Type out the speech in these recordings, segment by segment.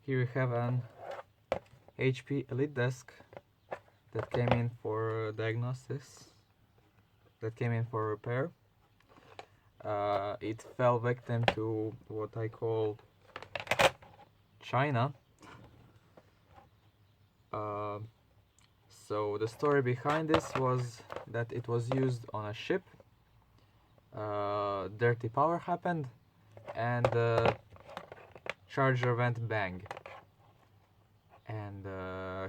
Here we have an HP EliteDesk that came in for diagnosis, that came in for repair. It fell victim to what I call China. So the story behind this was that it was used on a ship. Dirty power happened and the charger went bang. And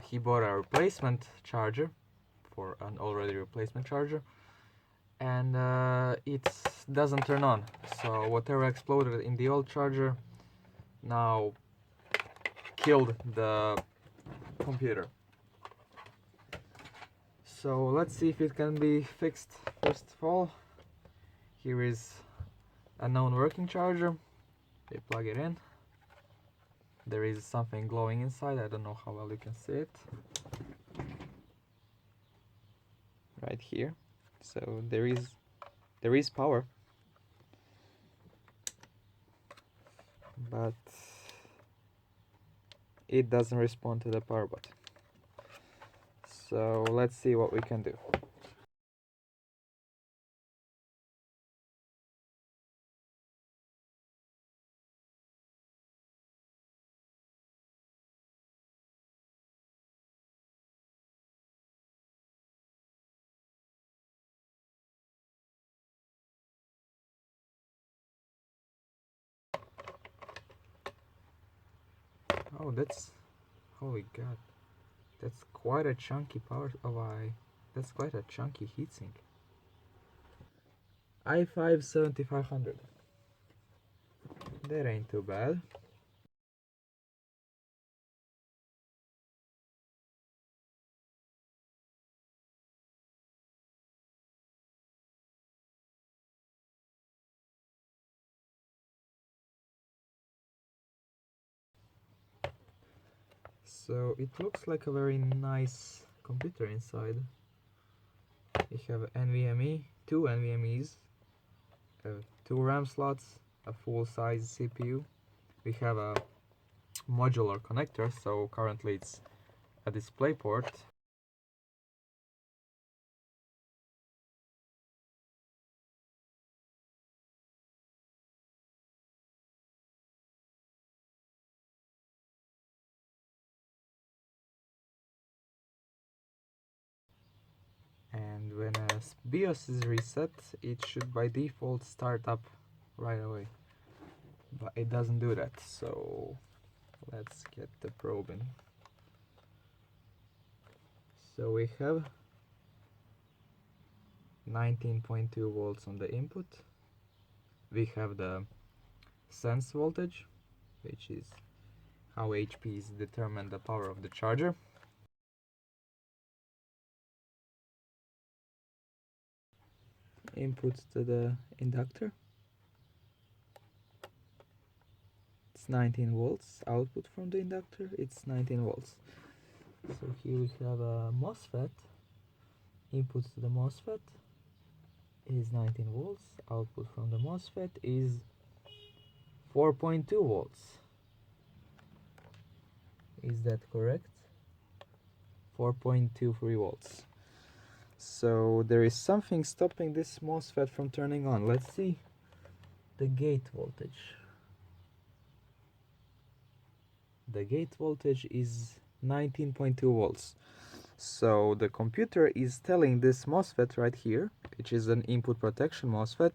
he bought a replacement charger for an already replacement charger, and it doesn't turn on. So whatever exploded in the old charger now killed the computer. So let's see if it can be fixed. First of all, here is a known working charger. We plug it in. There is something glowing inside. I don't know how well you can see it. Right here. So there is power, but it doesn't respond to the power button. So let's see what we can do. Oh, holy god, that's quite a chunky power. That's quite a chunky heatsink. i5 7500. That ain't too bad. So it looks like a very nice computer inside. We have NVMe, two NVMe's, 2 RAM slots, a full-size CPU. We have a modular connector, so currently it's a display port. And when a BIOS is reset, it should by default start up right away. But it doesn't do that, so let's get the probe in. So we have 19.2 volts on the input. We have the sense voltage, which is how HPs determine the power of the charger. Input to the inductor. It's 19 volts. Output from the inductor, it's 19 volts. So here we have a MOSFET. Input to the MOSFET is 19 volts. Output from the MOSFET is 4.2 volts. Is that correct? 4.23 volts. So there is something stopping this MOSFET from turning on. Let's see the gate voltage. The gate voltage is 19.2 volts. So the computer is telling this MOSFET right here, which is an input protection MOSFET,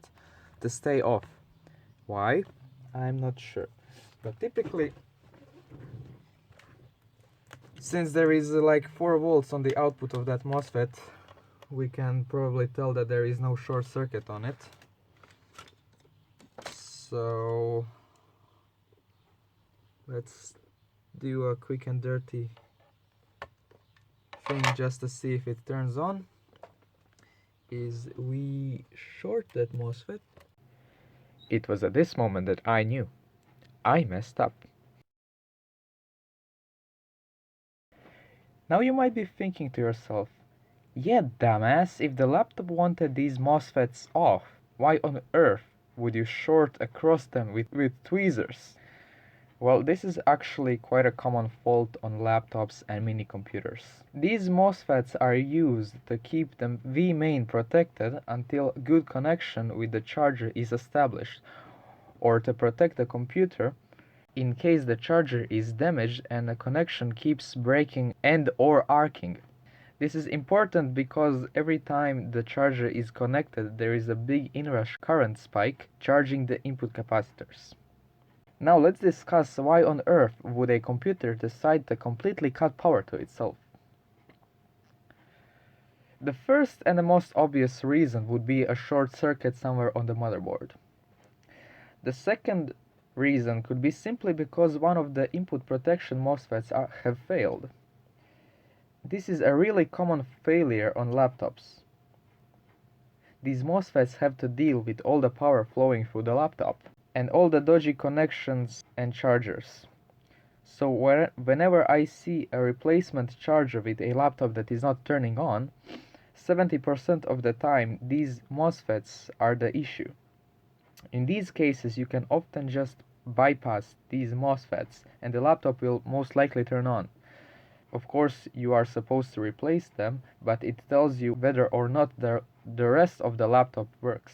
to stay off. Why? I'm not sure. But typically, since there is like 4 volts on the output of that MOSFET, we can probably tell that there is no short circuit on it. So let's do a quick and dirty thing just to see if it turns on. Is we short that MOSFET. It was at this moment that I knew I messed up. Now you might be thinking to yourself, yeah, dumbass, if the laptop wanted these MOSFETs off, why on earth would you short across them with tweezers? Well, this is actually quite a common fault on laptops and mini computers. These MOSFETs are used to keep the V-main protected until good connection with the charger is established, or to protect the computer in case the charger is damaged and the connection keeps breaking and or arcing. This is important because every time the charger is connected, there is a big inrush current spike charging the input capacitors. Now let's discuss why on earth would a computer decide to completely cut power to itself. The first and the most obvious reason would be a short circuit somewhere on the motherboard. The second reason could be simply because one of the input protection MOSFETs have failed. This is a really common failure on laptops. These MOSFETs have to deal with all the power flowing through the laptop and all the dodgy connections and chargers. So whenever I see a replacement charger with a laptop that is not turning on, 70% of the time these MOSFETs are the issue. In these cases, you can often just bypass these MOSFETs and the laptop will most likely turn on. Of course, you are supposed to replace them, but it tells you whether or not the rest of the laptop works.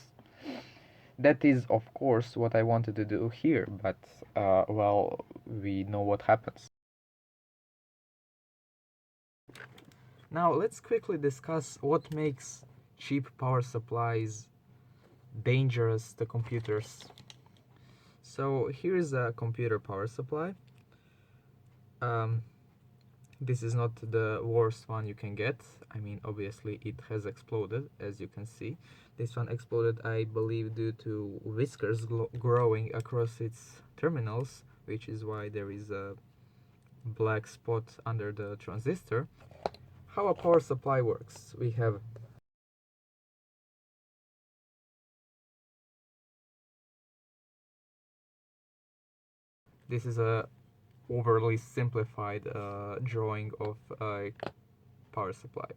That is, of course, what I wanted to do here, but, well, we know what happens. Now, let's quickly discuss what makes cheap power supplies dangerous to computers. So, here is a computer power supply. This is not the worst one you can get. I mean, obviously it has exploded, as you can see. This one exploded, I believe, due to whiskers growing across its terminals, which is why there is a black spot under the transistor. How a power supply works. We have this is a overly simplified drawing of a power supply.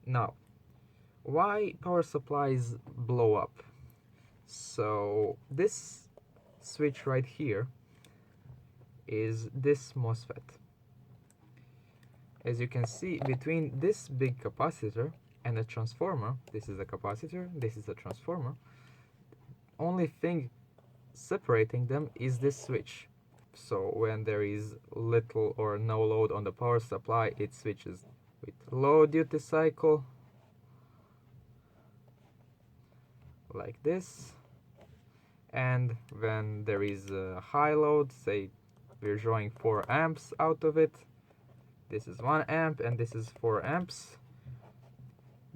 Now, why power supplies blow up? So this switch right here is this MOSFET. As you can see, between this big capacitor and a transformer, this is a capacitor, this is a transformer, only thing separating them is this switch. So when there is little or no load on the power supply, it switches with low duty cycle, like this. And when there is a high load, say we're drawing 4 amps out of it, this is 1 amp and this is 4 amps,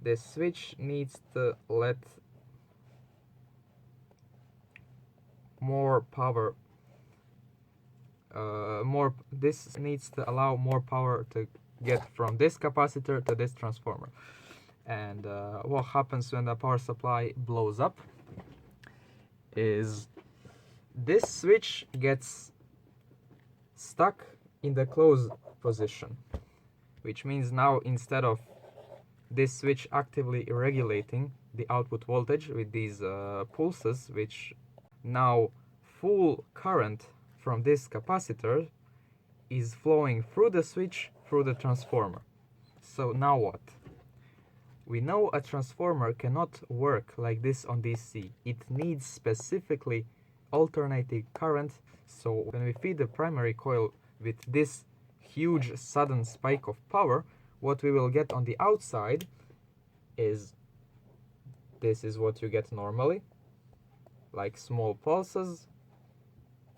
this switch needs to let more power, this needs to allow more power to get from this capacitor to this transformer. And what happens when the power supply blows up is this switch gets stuck in the closed position, which means now instead of this switch actively regulating the output voltage with these pulses, which now full current from this capacitor is flowing through the switch through the transformer. So now what? We know a transformer cannot work like this on DC. It needs specifically alternating current. So when we feed the primary coil with this huge sudden spike of power, what we will get on the outside is this is what you get normally, like small pulses,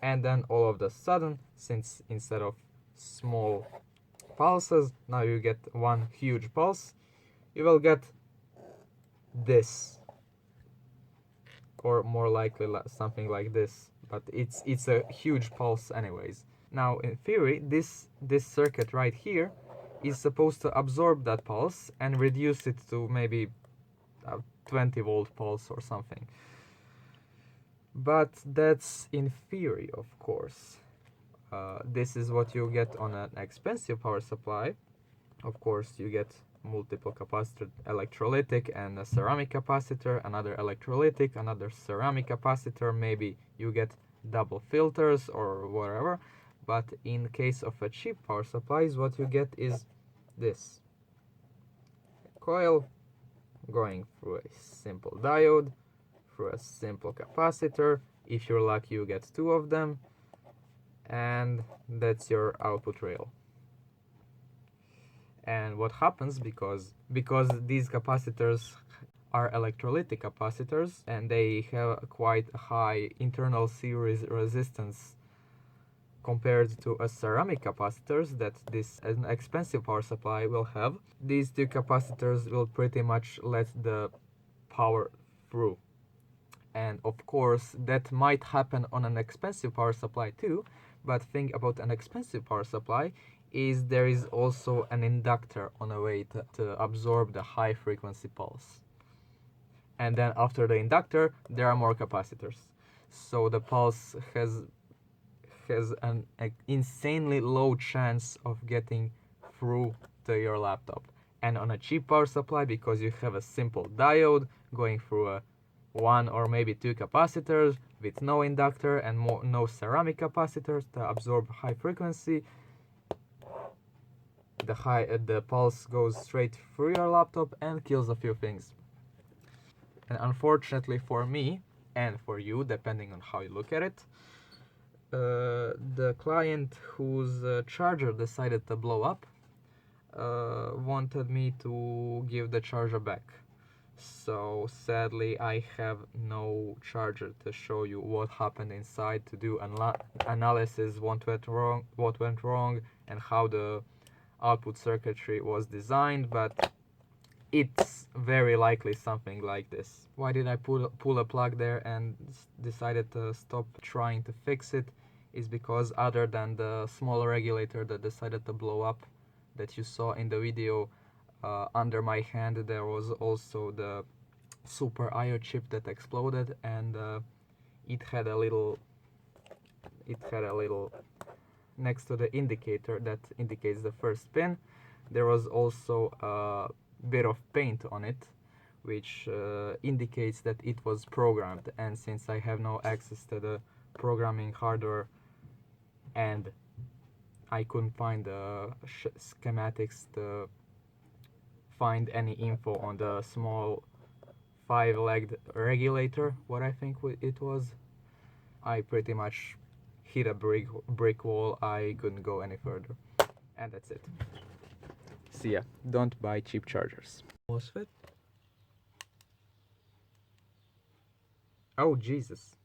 and then all of the sudden, since instead of small pulses now you get one huge pulse, you will get this, or more likely something like this, but it's a huge pulse anyways. Now in theory this circuit right here is supposed to absorb that pulse and reduce it to maybe a 20 volt pulse or something, but that's in theory, of course. This is what you get on an expensive power supply. Of course you get multiple capacitor, electrolytic and a ceramic capacitor, another electrolytic, another ceramic capacitor, maybe you get double filters or whatever. But in case of a cheap power supplies, what you get is this coil going through a simple diode, through a simple capacitor. If you're lucky, you get two of them, and that's your output rail. And what happens, because these capacitors are electrolytic capacitors and they have quite a high internal series resistance compared to a ceramic capacitors that this an expensive power supply will have, these two capacitors will pretty much let the power through. And of course that might happen on an expensive power supply too, but thing about an expensive power supply is there is also an inductor on a way to absorb the high frequency pulse. And then after the inductor there are more capacitors, so the pulse has an insanely low chance of getting through to your laptop. And on a cheap power supply, because you have a simple diode going through a one or maybe two capacitors with no inductor and no ceramic capacitors to absorb high frequency, the pulse goes straight through your laptop and kills a few things. And unfortunately for me and for you, depending on how you look at it, the client whose charger decided to blow up wanted me to give the charger back. So sadly I have no charger to show you what happened inside, to do analysis what went wrong and how the output circuitry was designed, but it's very likely something like this. Why did I pull a plug there and decided to stop trying to fix it? Is because other than the small regulator that decided to blow up that you saw in the video, under my hand there was also the super IO chip that exploded, and it had a little next to the indicator that indicates the first pin, there was also a bit of paint on it, which indicates that it was programmed. And since I have no access to the programming hardware and I couldn't find the schematics to find any info on the small 5-legged regulator, what I think it was, I pretty much hit a brick wall. I couldn't go any further, and that's it. See ya. Don't buy cheap chargers. MOSFET? Oh Jesus.